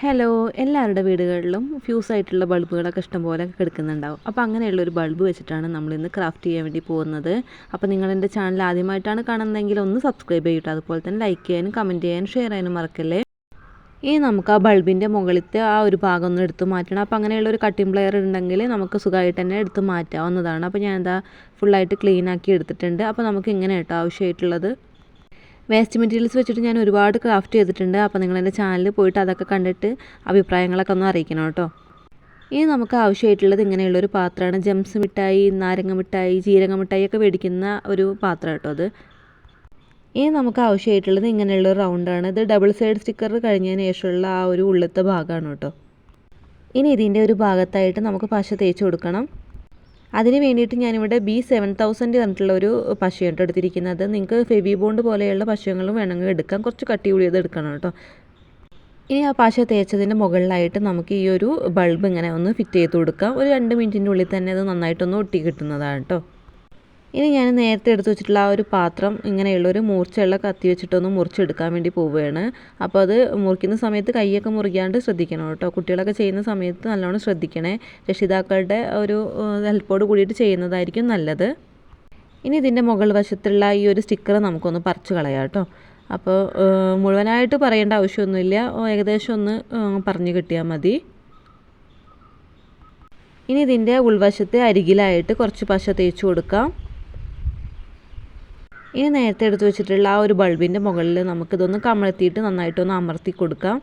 Hello, എല്ലാവരുടെ വീടുകളിലും fuse ആയിട്ടുള്ള ബൾബുകളൊക്കെ ഇഷ്ടംപോലെ കിടക്കുന്നുണ്ടാവും. അപ്പോൾ അങ്ങനെയുള്ളൊരു ബൾബ് വെച്ചിട്ടാണ് നമ്മളിന്ന് ക്രാഫ്റ്റ് ചെയ്യാൻ വേണ്ടി പോകുന്നത്. അപ്പോൾ നിങ്ങൾ എൻ്റെ ചാനൽ ആദ്യമായിട്ടാണ് കാണുന്നതെങ്കിൽ ഒന്ന് സബ്സ്ക്രൈബ് ചെയ്യട്ടോ. അതുപോലെ തന്നെ ലൈക്ക് ചെയ്യാനും കമൻറ്റ് ചെയ്യാനും ഷെയർ ചെയ്യാനും മറക്കല്ലേ. ഇനി നമുക്ക് ആ ബൾബിൻ്റെ മുകളിലത്തെ ആ ഒരു ഭാഗം ഒന്ന് എടുത്ത് മാറ്റണം. അപ്പോൾ അങ്ങനെയുള്ള ഒരു കട്ടിംഗ് പ്ലെയർ ഉണ്ടെങ്കിൽ നമുക്ക് സുഖമായിട്ട് തന്നെ എടുത്ത് മാറ്റാവുന്നതാണ്. അപ്പോൾ ഞാൻ എന്താ ഫുള്ളായിട്ട് ക്ലീൻ ആക്കി എടുത്തിട്ടുണ്ട്. അപ്പോൾ നമുക്ക് ഇങ്ങനെ കേട്ടോ ആവശ്യമായിട്ടുള്ളത് വേസ്റ്റ് മെറ്റീരിയൽസ് വെച്ചിട്ട് ഞാൻ ഒരുപാട് ക്രാഫ്റ്റ് ചെയ്തിട്ടുണ്ട്. അപ്പോൾ നിങ്ങൾ എൻ്റെ ചാനലിൽ പോയിട്ട് അതൊക്കെ കണ്ടിട്ട് അഭിപ്രായങ്ങളൊക്കെ ഒന്ന് അറിയിക്കണം കേട്ടോ. ഇനി നമുക്ക് ആവശ്യമായിട്ടുള്ളത് ഇങ്ങനെയുള്ളൊരു പാത്രമാണ്. ജംസ് മിഠായി, നാരങ്ങ മിഠായി, ജീരക മിഠായി ഒക്കെ മേടിക്കുന്ന ഒരു പാത്രം കേട്ടോ അത്. ഇനി നമുക്ക് ആവശ്യമായിട്ടുള്ളത് ഇങ്ങനെയുള്ളൊരു റൗണ്ടാണ്. ഇത് ഡബിൾ സൈഡ് സ്റ്റിക്കർ കഴിഞ്ഞതിന് ശേഷമുള്ള ആ ഒരു ഉള്ളത്തെ ഭാഗമാണ് കേട്ടോ. ഇനി ഇതിൻ്റെ ഒരു ഭാഗത്തായിട്ട് നമുക്ക് പശ തേച്ച് കൊടുക്കണം. അതിന് വേണ്ടിയിട്ട് ഞാനിവിടെ B7000 പറഞ്ഞിട്ടുള്ള ഒരു പശയാണ് എടുത്തിരിക്കുന്നത്. നിങ്ങൾക്ക് ഫെവി ബോണ്ട് പോലെയുള്ള പശകളും വേണമെങ്കിൽ എടുക്കാം. കുറച്ച് കട്ടി കൂടിയത് എടുക്കണം കേട്ടോ. ഇനി ആ പശ തേച്ചതിൻ്റെ മുകളിലായിട്ട് നമുക്ക് ഈ ഒരു ബൾബ് ഇങ്ങനെ ഒന്ന് ഫിറ്റ് ചെയ്ത് കൊടുക്കാം. ഒരു 2 മിനിറ്റിൻ്റെ ഉള്ളിൽ തന്നെ അത് നന്നായിട്ടൊന്ന് ഒട്ടി കിട്ടുന്നതാണ് കേട്ടോ. ഇനി ഞാൻ നേരത്തെ എടുത്ത് വെച്ചിട്ടുള്ള ആ ഒരു പാത്രം ഇങ്ങനെയുള്ളൊരു മൂർച്ചയുള്ള കത്തി വെച്ചിട്ടൊന്ന് മുറിച്ചെടുക്കാൻ വേണ്ടി പോവുകയാണ്. അപ്പോൾ അത് മുറിക്കുന്ന സമയത്ത് കൈയൊക്കെ മുറിക്കാണ്ട് ശ്രദ്ധിക്കണം കേട്ടോ. കുട്ടികളൊക്കെ ചെയ്യുന്ന സമയത്ത് നല്ലോണം ശ്രദ്ധിക്കണേ. രക്ഷിതാക്കളുടെ ഒരു ഹെൽപ്പോട് കൂടിയിട്ട് ചെയ്യുന്നതായിരിക്കും നല്ലത്. ഇനി ഇതിൻ്റെ മുകൾ വശത്തുള്ള ഈ ഒരു സ്റ്റിക്കർ നമുക്കൊന്ന് പറിച്ച് കളയാം കേട്ടോ. അപ്പോൾ മുഴുവനായിട്ട് പറയേണ്ട ആവശ്യമൊന്നുമില്ല, ഏകദേശം ഒന്ന് പറഞ്ഞു കിട്ടിയാൽ മതി. ഇനി ഇതിൻ്റെ ഉൾവശത്തെ അരികിലായിട്ട് കുറച്ച് പശ തേച്ച് കൊടുക്കാം. ഇനി നേരത്തെ എടുത്ത് വെച്ചിട്ടുള്ള ആ ഒരു ബൾബിൻ്റെ മുകളിൽ നമുക്കിതൊന്ന് കമഴ്ത്തിയിട്ട് നന്നായിട്ടൊന്ന് അമർത്തി കൊടുക്കാം.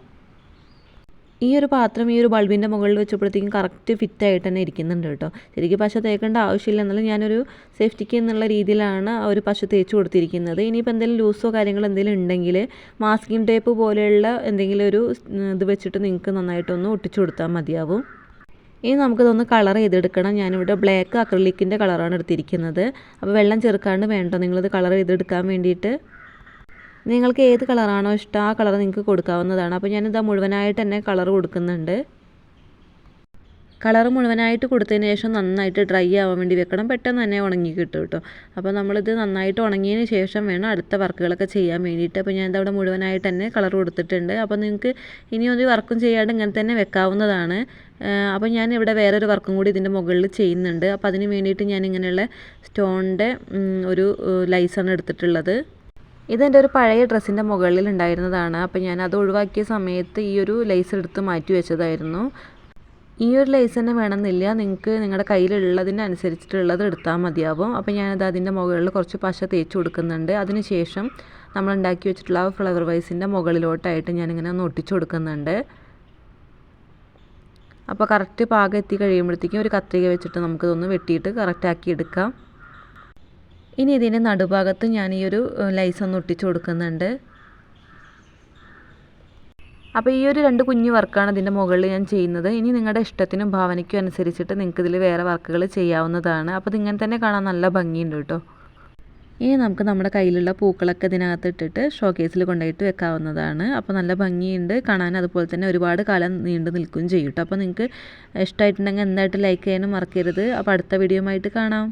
ഈ ഒരു പാത്രം ഈ ഒരു ബൾബിൻ്റെ മുകളിൽ വെച്ചപ്പോഴത്തേക്കും കറക്റ്റ് ഫിറ്റായിട്ട് തന്നെ ഇരിക്കുന്നുണ്ട് കേട്ടോ. ശരിക്കും പശ തേക്കേണ്ട ആവശ്യമില്ല, എന്നാലും ഞാനൊരു സേഫ്റ്റിക്ക് എന്നുള്ള രീതിയിലാണ് ആ ഒരു പശ തേച്ച് കൊടുത്തിരിക്കുന്നത്. ഇനിയിപ്പോൾ എന്തെങ്കിലും ലൂസോ കാര്യങ്ങളോ എന്തെങ്കിലും ഉണ്ടെങ്കിൽ മാസ്കിംഗ് ടേപ്പ് പോലെയുള്ള എന്തെങ്കിലും ഒരു ഇത് വെച്ചിട്ട് നിങ്ങൾക്ക് നന്നായിട്ടൊന്ന് ഒട്ടിച്ചു കൊടുത്താൽ മതിയാവും. ഇനി നമുക്കിതൊന്ന് കളർ ചെയ്തെടുക്കണം. ഞാനിവിടെ ബ്ലാക്ക് അക്രിലിക്കിൻ്റെ കളറാണ് എടുത്തിരിക്കുന്നത്. അപ്പോൾ വെള്ളം ചേർക്കാണ്ട് വേണ്ട നിങ്ങളിത് കളർ ചെയ്തെടുക്കാൻ വേണ്ടിയിട്ട്. നിങ്ങൾക്ക് ഏത് കളറാണോ ഇഷ്ടം ആ കളർ നിങ്ങൾക്ക് കൊടുക്കാവുന്നതാണ്. അപ്പോൾ ഞാനിതാ മുഴുവനായിട്ട് തന്നെ കളർ കൊടുക്കുന്നുണ്ട്. കളർ മുഴുവനായിട്ട് കൊടുത്തതിന് ശേഷം നന്നായിട്ട് ഡ്രൈ ആവാൻ വേണ്ടി വെക്കണം. പെട്ടെന്ന് തന്നെ ഉണങ്ങി കിട്ടും കേട്ടോ. അപ്പോൾ നമ്മളിത് നന്നായിട്ട് ഉണങ്ങിയതിന് ശേഷം വേണം അടുത്ത വർക്കുകളൊക്കെ ചെയ്യാൻ വേണ്ടിയിട്ട്. അപ്പോൾ ഞാൻ ഇതവിടെ മുഴുവനായിട്ട് തന്നെ കളർ കൊടുത്തിട്ടുണ്ട്. അപ്പോൾ നിങ്ങൾക്ക് ഇനി ഒരു വർക്കും ചെയ്യാണ്ട് ഇങ്ങനെ തന്നെ വെക്കാവുന്നതാണ്. അപ്പോൾ ഞാൻ ഇവിടെ വേറൊരു വർക്കും കൂടി ഇതിൻ്റെ മുകളിൽ ചെയ്യുന്നുണ്ട്. അപ്പോൾ അതിന് വേണ്ടിയിട്ട് ഞാൻ ഇങ്ങനെയുള്ള സ്റ്റോണിൻ്റെ ഒരു ലൈസാണ് എടുത്തിട്ടുള്ളത്. ഇതെൻ്റെ ഒരു പഴയ ഡ്രസ്സിൻ്റെ മുകളിൽ ഉണ്ടായിരുന്നതാണ്. അപ്പോൾ ഞാൻ അത് ഒഴിവാക്കിയ സമയത്ത് ഈ ഒരു ലൈസ് എടുത്ത് മാറ്റി വെച്ചതായിരുന്നു. ഈ ഒരു ലൈസ് തന്നെ വേണമെന്നില്ല, നിങ്ങൾക്ക് നിങ്ങളുടെ കയ്യിലുള്ളതിന് അനുസരിച്ചിട്ടുള്ളത് എടുത്താൽ മതിയാവും. അപ്പോൾ ഞാനത് അതിൻ്റെ മുകളിൽ കുറച്ച് പശ തേച്ച് കൊടുക്കുന്നുണ്ട്. അതിന് ശേഷം നമ്മൾ ഉണ്ടാക്കി വെച്ചിട്ടുള്ള ആ ഫ്ലവർ വൈസിൻ്റെ മുകളിലോട്ടായിട്ട് ഞാനിങ്ങനെ ഒന്ന് ഒട്ടിച്ചു കൊടുക്കുന്നുണ്ട്. അപ്പോൾ കറക്റ്റ് പാകം എത്തി കഴിയുമ്പോഴത്തേക്കും ഒരു കത്രിക വെച്ചിട്ട് നമുക്കിതൊന്ന് വെട്ടിയിട്ട് കറക്റ്റാക്കി എടുക്കാം. ഇനി ഇതിൻ്റെ നടുഭാഗത്ത് ഞാൻ ഈ ഒരു ലൈസ് ഒന്ന് ഒട്ടിച്ചു കൊടുക്കുന്നുണ്ട്. അപ്പോൾ ഈ ഒരു 2 കുഞ്ഞു വർക്കാണ് ഇതിൻ്റെ മുകളിൽ ഞാൻ ചെയ്യുന്നത്. ഇനി നിങ്ങളുടെ ഇഷ്ടത്തിനും ഭാവനയ്ക്കും അനുസരിച്ചിട്ട് നിങ്ങൾക്ക് ഇതിൽ വേറെ വർക്കുകൾ ചെയ്യാവുന്നതാണ്. അപ്പോൾ ഇതിങ്ങനെ തന്നെ കാണാൻ നല്ല ഭംഗിയുണ്ട് കേട്ടോ. ഇനി നമുക്ക് നമ്മുടെ കയ്യിലുള്ള പൂക്കളൊക്കെ ഇതിനകത്ത് ഇട്ടിട്ട് ഷോക്കേസിൽ കൊണ്ടുപോയിട്ട് വെക്കാവുന്നതാണ്. അപ്പോൾ നല്ല ഭംഗിയുണ്ട് കാണാൻ, അതുപോലെ തന്നെ ഒരുപാട് കാലം നീണ്ടു നിൽക്കുകയും ചെയ്യും കേട്ടോ. അപ്പോൾ നിങ്ങൾക്ക് ഇഷ്ടമായിട്ടുണ്ടെങ്കിൽ എന്തായിട്ട് ലൈക്ക് ചെയ്യാനും മറക്കരുത്. അപ്പോൾ അടുത്ത വീഡിയോ ആയിട്ട് കാണാം.